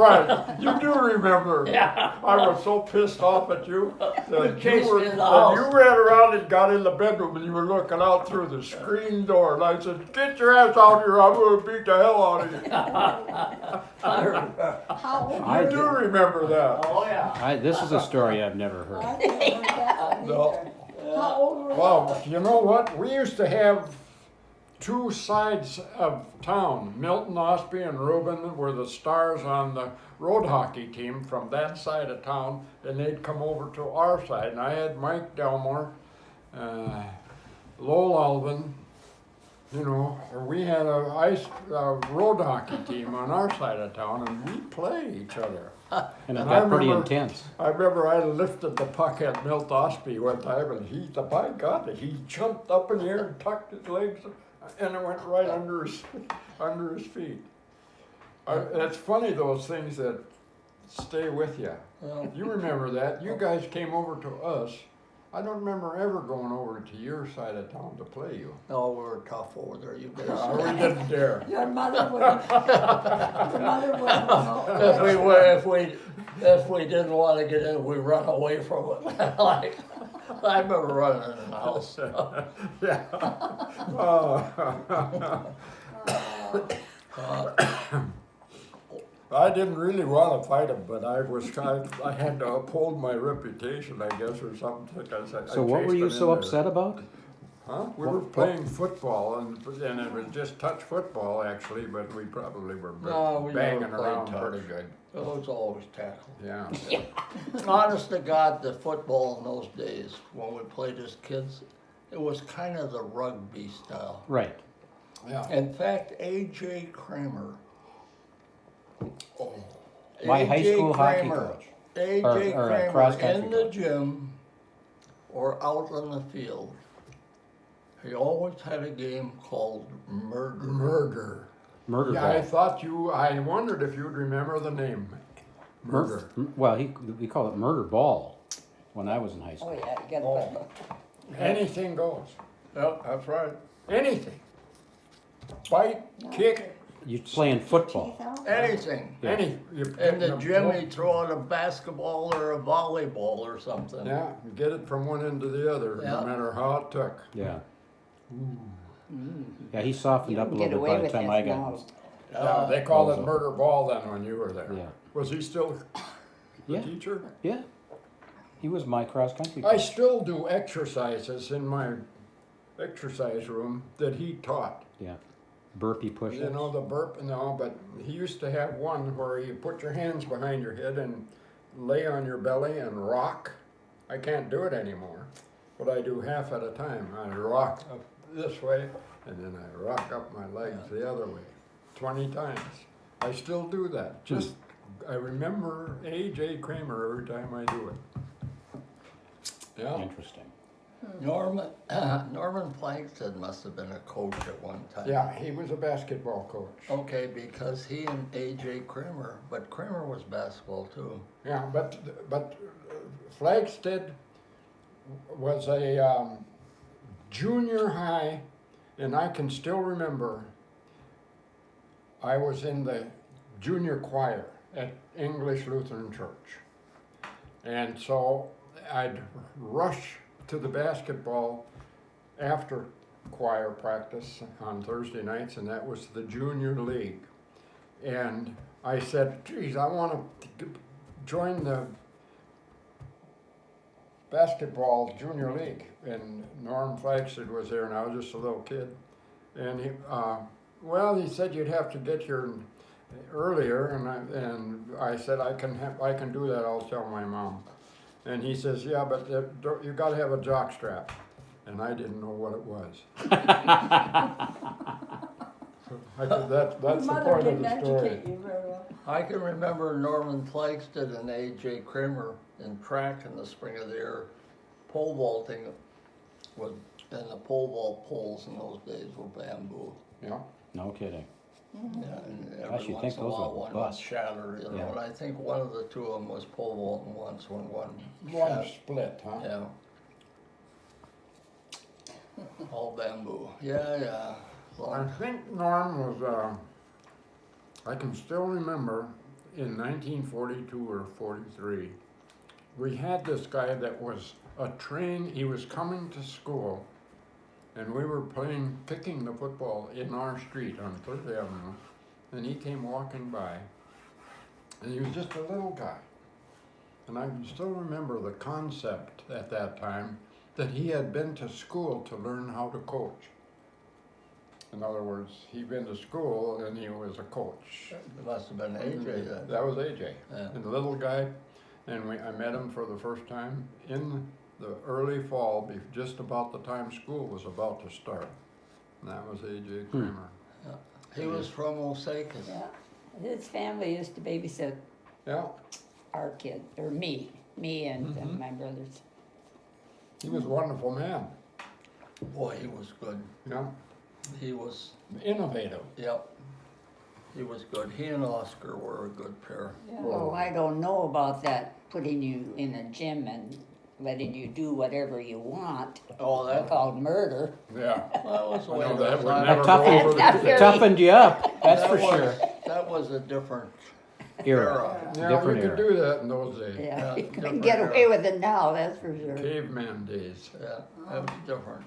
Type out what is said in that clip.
right. You do remember. Yeah. I was so pissed off at you that chased you, me in the that you house. ran around and got in the bedroom and you were looking out through the screen door. And I said, get your ass out here. I'm going to beat the hell out of you. I remember. How old I were do you? remember that. Oh, yeah. This is a story I've never heard. I never heard that one No. either. How old were you? Well, you know what? We used to have two sides of town. Milton, Osby, and Reuben were the stars on the road hockey team from that side of town, and they'd come over to our side. And I had Mike Delmore, Lowell Alvin, you know, we had a road hockey team on our side of town, and we play each other. And it And I got pretty remember- intense. I remember I lifted the puck at Milt Osby one time, and by God, he jumped up in the air and tucked his legs, and it went right under his feet. It's funny, those things that stay with you. Well, You remember that? You guys came over to us. I don't remember ever going over to your side of town to play you. no, we were tough over there, you guys. We didn't dare. Your mother wouldn't. Your mother wouldn't know. If we didn't want to get in, we run away from it. Like, I remember running in the house. Yeah. I didn't really want to fight him, but I had to uphold my reputation, I guess, or something. So what were you so upset about? Huh? We were playing football, and it was just touch football, actually, but we probably were No, we banging never played around touch. pretty good. It was always tackle. Yeah. Honest to God, the football in those days, when we played as kids, it was kind of the rugby style. Right. Yeah. In fact, A.J. Kramer. My A.J. high school hockey Kramer. coach. A.J. Or Kramer cross-country in the coach. gym or out on the field. He always had a game called Murder. Murder Yeah, ball. I wondered if you'd remember the name. Murder. Well, we call it murder ball when I was in high Oh, school. yeah, you gotta Oh. Anything goes. Yep, that's right. Anything. Bite, kick, You playing football. teeth out? Anything. Yeah. In the gym, he'd throw out a basketball or a volleyball or something. Yeah, you get it from one end to the other, Yeah. no matter how it took. Yeah. Yeah, he softened You up a can get little bit away by the with time this I got now. home. Yeah, they called it Also. murder ball then when you were there. Yeah. Was he still the Yeah. teacher? Yeah. He was my cross country I coach. still do exercises in my exercise room that he taught. Yeah. Burpee push-ups. You know, the burp and all, but he used to have one where you put your hands behind your head and lay on your belly and rock. I can't do it anymore, but I do half at a time. I rock up this way, and then I rock up my legs the other way, 20 times. I still do that. Just, I remember A.J. Kramer every time I do it. Yeah. Interesting. Norman Plankton must have been a coach at one time. Yeah, he was a basketball coach. Okay, because he and A.J. Kramer, but Kramer was basketball too. Yeah, but Flagstead was a junior high, and I can still remember I was in the junior choir at English Lutheran Church. And so I'd rush to the basketball after choir practice on Thursday nights, and that was the junior league. And I said, geez, I want to join the basketball junior league. And Norm Flagstead was there, and I was just a little kid. And he said you'd have to get here earlier, and I said I can do that. I'll tell my mom. And he says, yeah, but you got to have a jock strap. And I didn't know what it was. So that's Your the mother point of didn't the story. educate you very well. I can remember Norman Flagstead and A.J. Kramer in track in the spring of the year, pole vaulting and the pole vault poles in those days were bamboo. Yeah. No kidding. Yeah, and Gosh, every you'd once think in a those while would one bust. would shatter, you know, Yeah. and I think one of the two of them was pole vaulting once when one One shattered. split, huh? Yeah. All bamboo. Yeah. I think Norm was, I can still remember, in 1942 or 43, we had this guy that was he was coming to school, and we were kicking the football in our street on 3rd Avenue, and he came walking by, and he was just a little guy. And I can still remember the concept at that time that he had been to school to learn how to coach. In other words, he'd been to school and he was a coach. It must have been AJ then. That was AJ. Yeah. And the little guy, and I met him for the first time in the early fall, just about the time school was about to start. And that was AJ Kramer. He was from Osakis. Yeah, his family used to babysit Yeah, our kid, or me and Mhm. my brothers. he was a wonderful man. Boy, he was good. Yeah, He was, innovative. yep. He was good. He and Oscar were a good pair. Oh, I don't know about that, putting you in a gym and letting you do whatever you want, Oh, that called murder. Yeah. That was the I way know it that was. would I- never go toughened- over That's the not Toughened you up, that's that for was- sure. That was a different Era. era. Yeah, Different you could era. do that in those days. Yeah, Yeah, you couldn't different get era. away with it now, that's for sure. Caveman days. Yeah, that was different.